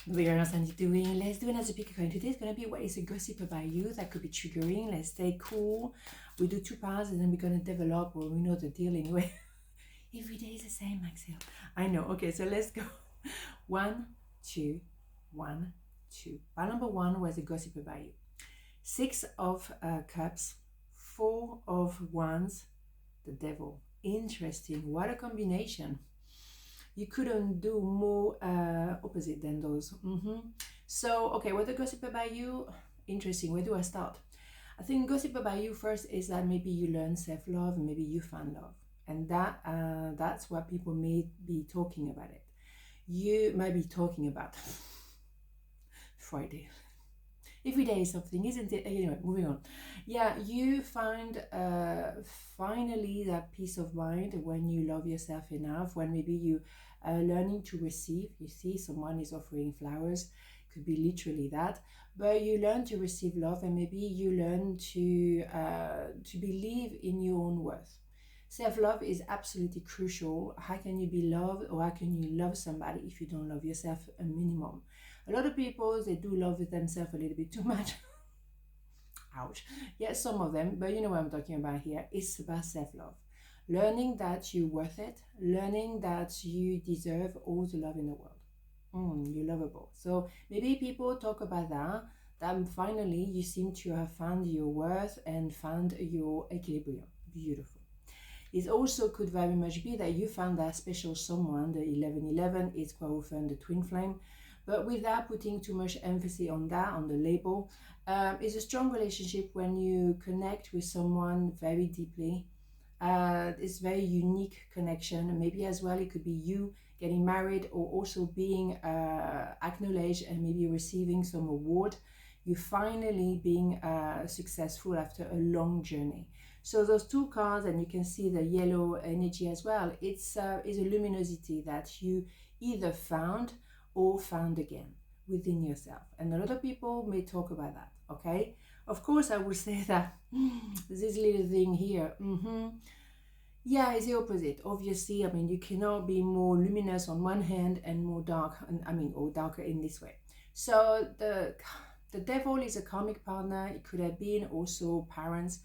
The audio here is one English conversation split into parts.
We're understanding doing. Let's do another pick coin. Today is going to be what is a gossip about you that could be triggering. Let's stay cool. We do 2 parts and then we're going to develop. Well, we know the deal anyway. Every day is the same, Axelle. I know. Okay, so let's go. 1, 2, 1, 2. Part number 1 was a gossip about you. 6 of cups, 4 of wands, the devil. Interesting. What a combination. You couldn't do more opposite than those. So, okay, what the gossip about you? Interesting. Where do I start? I think gossip about you first is that maybe you learn self-love and maybe you found love. And that's what people may be talking about it. You might be talking about Friday. Every day is something, isn't it? Anyway, moving on. Yeah, you find finally that peace of mind when you love yourself enough, when maybe you are learning to receive. You see someone is offering flowers, could be literally that, but you learn to receive love and maybe you learn to believe in your own worth. Self-love is absolutely crucial. How can you be loved, or how can you love somebody if you don't love yourself a minimum? A lot of people, they do love themselves a little bit too much. Ouch. Yeah, some of them, but you know what I'm talking about here. It's about self-love. Learning that you're worth it. Learning that you deserve all the love in the world. You're lovable. So maybe people talk about that finally you seem to have found your worth and found your equilibrium. Beautiful. It also could very much be that you found that special someone. The 1111 is quite often the twin flame. But without putting too much emphasis on that, on the label, it's a strong relationship when you connect with someone very deeply. It's very unique connection. Maybe as well, it could be you getting married or also being acknowledged and maybe receiving some award. You finally being successful after a long journey. So those 2 cards, and you can see the yellow energy as well, it's a luminosity that you either found or found again within yourself. And a lot of people may talk about that, okay? Of course, I would say that this little thing here, yeah, it's the opposite. Obviously, I mean, you cannot be more luminous on one hand and more dark, or darker in this way. So the devil is a karmic partner. It could have been also parents,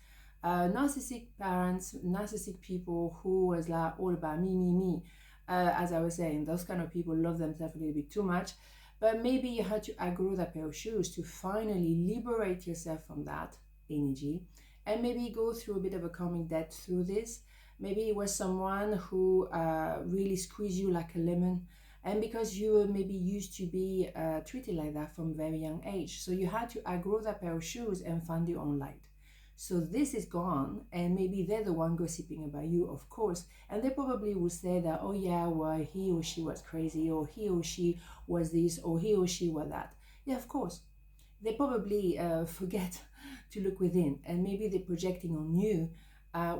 narcissistic parents, narcissistic people who was like all about me. As I was saying, those kind of people love themselves a little bit too much, but maybe you had to outgrow that pair of shoes to finally liberate yourself from that energy and maybe go through a bit of a karmic debt through this. Maybe it was someone who really squeezed you like a lemon, and because you were maybe used to be treated like that from a very young age, so you had to outgrow that pair of shoes and find your own light. So this is gone, and maybe they're the one gossiping about you, of course, and they probably will say that, oh yeah, well, he or she was crazy, or he or she was this, or he or she was that. Yeah, of course. They probably forget to look within, and maybe they're projecting on you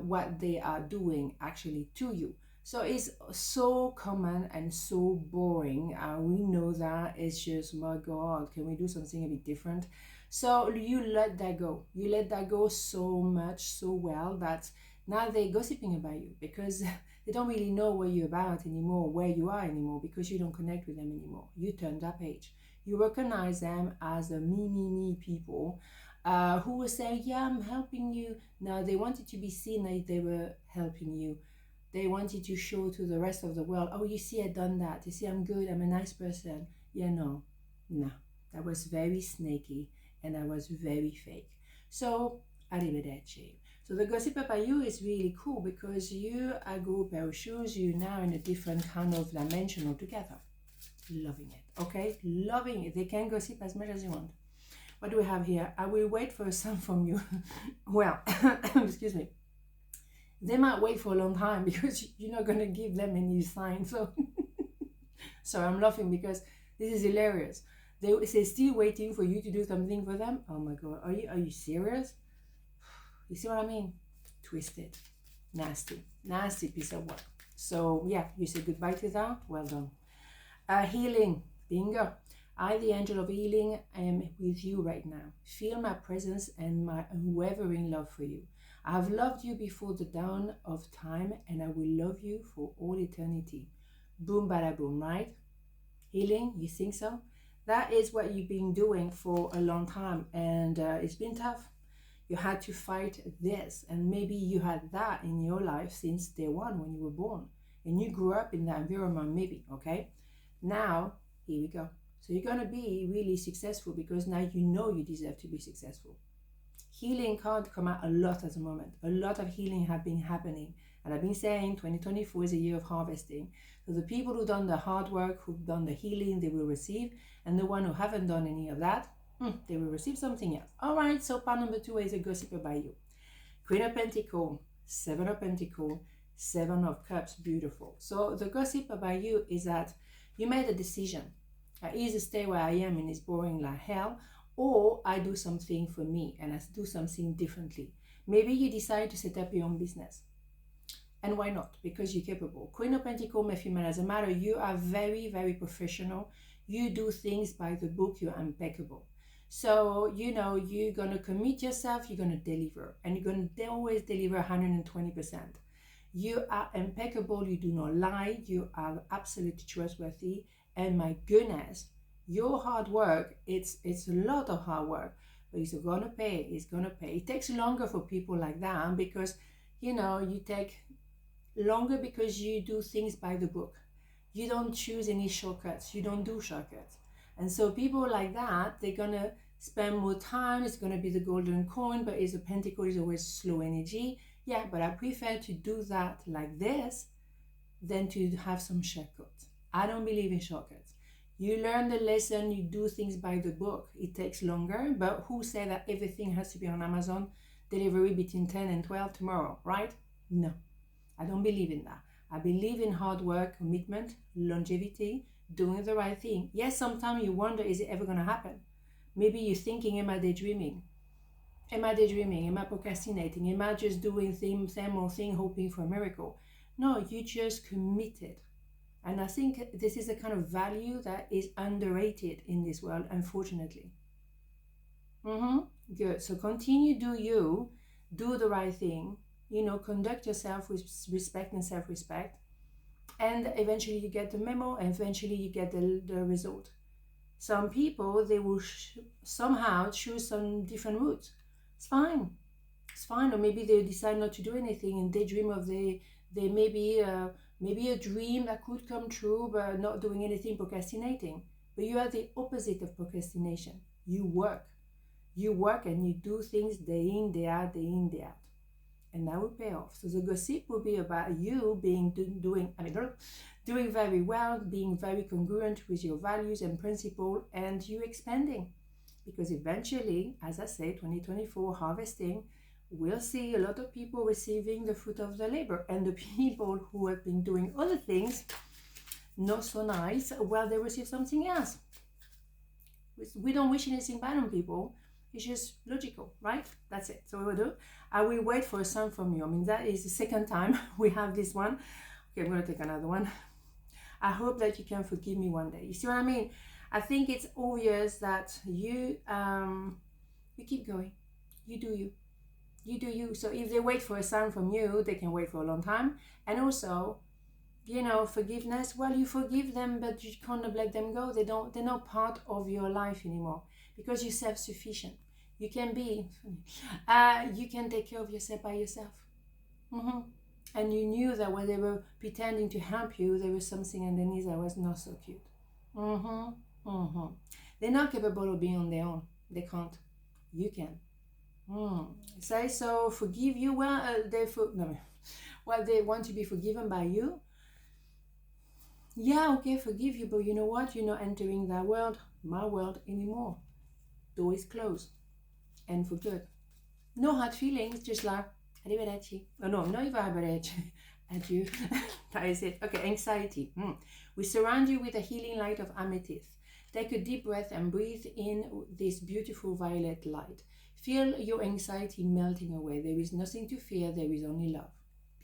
what they are doing actually to you. So it's so common and so boring. We know that. It's just, my God, can we do something a bit different? So you let that go. You let that go so much, so well, that now they're gossiping about you because they don't really know what you're about anymore, where you are anymore, because you don't connect with them anymore. You turn that page. You recognize them as the me people who were saying, yeah, I'm helping you. Now they wanted to be seen that they were helping you. They wanted to show to the rest of the world, oh, you see, I've done that. You see, I'm good. I'm a nice person. Yeah, no. That was very snaky and that was very fake. So, arrivederci. So the gossip about you is really cool because you outgrew a pair of shoes. You're now in a different kind of dimension altogether. Loving it, okay? Loving it. They can gossip as much as you want. What do we have here? I will wait for a sign from you. Well, excuse me. They might wait for a long time because you're not going to give them any sign. So, so I'm laughing because this is hilarious. They're still waiting for you to do something for them. Oh my God, are you serious? You see what I mean? Twisted, nasty piece of work. So yeah, you say goodbye to that. Well done. Healing, bingo. I, the angel of healing, am with you right now. Feel my presence and my unwavering love for you. I have loved you before the dawn of time, and I will love you for all eternity. Boom, bada boom, right? Healing, you think so? That is what you've been doing for a long time, and it's been tough. You had to fight this, and maybe you had that in your life since day one when you were born, and you grew up in that environment, maybe. Okay, now here we go. So you're gonna be really successful because now you know you deserve to be successful. Healing can't come out a lot at the moment. A lot of healing have been happening, and I've been saying 2024 is a year of harvesting. So the people who've done the hard work, who've done the healing, they will receive, and the one who haven't done any of that, they will receive something else. All right, so part number 2 is a gossip about you. Queen of Pentacles, Seven of Pentacles, Seven of Cups, beautiful. So the gossip about you is that you made a decision. I either stay where I am and it's boring like hell, or I do something for me and I do something differently. Maybe you decide to set up your own business. And why not? Because you're capable. Queen of Pentacles, my female, as a matter, you are very, very professional. You do things by the book. You're impeccable. So, you know, you're going to commit yourself, you're going to deliver, and you're going to always deliver 120%. You are impeccable, you do not lie, you are absolutely trustworthy, and my goodness, your hard work, it's a lot of hard work, but it's going to pay, it's going to pay. It takes longer for people like that because, you know, you take longer because you do things by the book. You don't choose any shortcuts, you don't do shortcuts. And so people like that, they're going to spend more time. It's going to be the golden coin, but it's a pentacle is always slow energy. Yeah, but I prefer to do that like this than to have some shortcuts. I don't believe in shortcuts. You learn the lesson, you do things by the book. It takes longer, but who said that everything has to be on Amazon delivery between 10 and 12 tomorrow, right? No, I don't believe in that. I believe in hard work, commitment, longevity, doing the right thing. Yes, sometimes you wonder, is it ever going to happen? Maybe you're thinking, am I daydreaming? Am I daydreaming? Am I procrastinating? Am I just doing same old thing, hoping for a miracle? No, you just committed. And I think this is a kind of value that is underrated in this world, unfortunately. Good. So continue, do you, do the right thing, you know, conduct yourself with respect and self-respect. And eventually you get the memo, and eventually you get the result. Some people, they will somehow choose some different route. It's fine. It's fine. Or maybe they decide not to do anything and they dream of they maybe a dream that could come true, but not doing anything, procrastinating. But you are the opposite of procrastination. You work. You work and you do things day in, day out, day in, day out. And that will pay off. So the gossip will be about you doing very well, being very congruent with your values and principles, and you expanding. Because eventually, as I say, 2024 harvesting, we'll see a lot of people receiving the fruit of their labor, and the people who have been doing other things not so nice, well, they receive something else. We don't wish anything bad on people. It's just logical, right? That's it. So we will do. I will wait for a sign from you. I mean, that is the second time we have this one. Okay, I'm going to take another one. I hope that you can forgive me one day. You see what I mean? I think it's obvious that you keep going. You do you. You do you. So if they wait for a sign from you, they can wait for a long time. And also, you know, forgiveness, well, you forgive them, but you can't let them go. They're not part of your life anymore. Because you're self-sufficient. You can you can take care of yourself by yourself. And you knew that when they were pretending to help you, there was something underneath that was not so cute. They're not capable of being on their own. They can't. You can. Say so, forgive you. Well, they want to be forgiven by you. Yeah, okay, forgive you, but you know what? You're not entering that world, my world, anymore. Door is closed, and for good. No hard feelings, just like arrivederci. Oh no, not even arrivederci. Adieu. That is it. Okay, anxiety. We surround you with a healing light of amethyst. Take a deep breath and breathe in this beautiful violet light. Feel your anxiety melting away. There is nothing to fear. There is only love.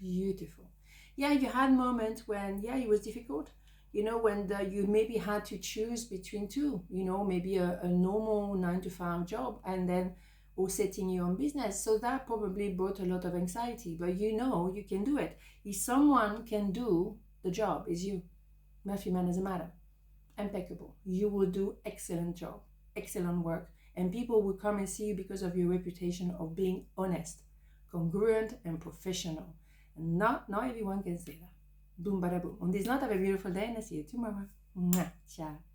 Beautiful. Yeah, you had moments when, yeah, it was difficult. You know, when you maybe had to choose between two, you know, maybe a normal 9-to-5 job and then or setting your own business. So that probably brought a lot of anxiety, but you know, you can do it. If someone can do the job, it's you. Murphy man doesn't matter. impeccable. You will do excellent job, excellent work, and people will come and see you because of your reputation of being honest, congruent, and professional. And not everyone can say that. Boom, bada boom. On this note, have a beautiful day, and I'll see you tomorrow. Mwah. Ciao.